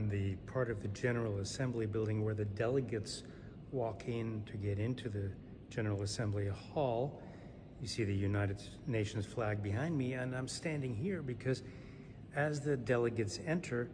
the part of the General Assembly building where the delegates walk in to get into the General Assembly Hall. You see the United Nations flag behind me, and I'm standing here because as the delegates enter,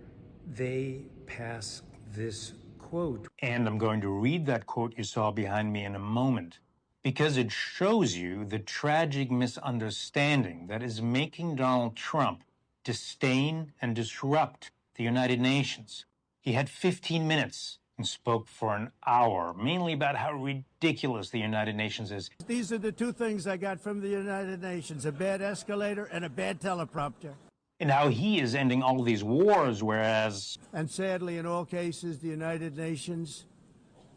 they pass this quote. And I'm going to read that quote you saw behind me in a moment, because it shows you the tragic misunderstanding that is making Donald Trump disdain and disrupt the United Nations. He had 15 minutes and spoke for an hour, mainly about how ridiculous the United Nations is. These are the two things I got from the United Nations, a bad escalator and a bad teleprompter. And how he is ending all these wars, whereas... And sadly, in all cases, the United Nations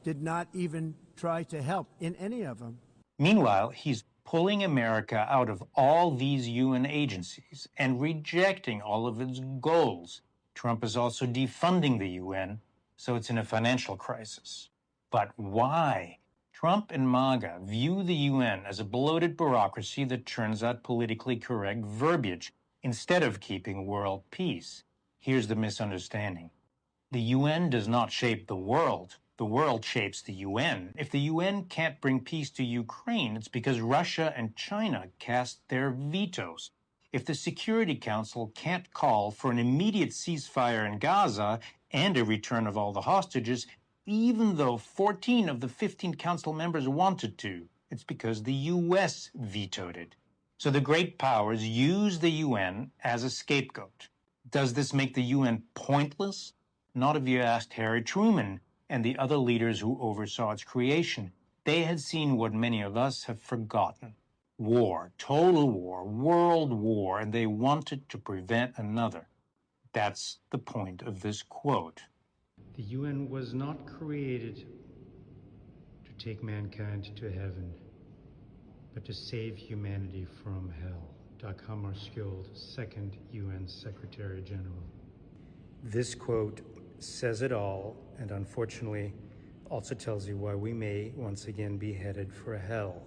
did not even try to help in any of them. Meanwhile, he's pulling America out of all these UN agencies and rejecting all of its goals. Trump is also defunding the UN, so it's in a financial crisis. But why? Trump and MAGA view the UN as a bloated bureaucracy that churns out politically correct verbiage instead of keeping world peace. Here's the misunderstanding. The UN does not shape the world shapes the UN. If the UN can't bring peace to Ukraine, it's because Russia and China cast their vetoes. If the Security Council can't call for an immediate ceasefire in Gaza and a return of all the hostages, even though 14 of the 15 council members wanted to, it's because the US vetoed it. So the great powers use the UN as a scapegoat. Does this make the UN pointless? Not if you asked Harry Truman and the other leaders who oversaw its creation. They had seen what many of us have forgotten. War, total war, world war, and they wanted to prevent another. That's the point of this quote. The UN was not created to take mankind to heaven, but to save humanity from hell. Dag Hammarskjöld, second UN Secretary General. This quote says it all, and unfortunately also tells you why we may once again be headed for hell.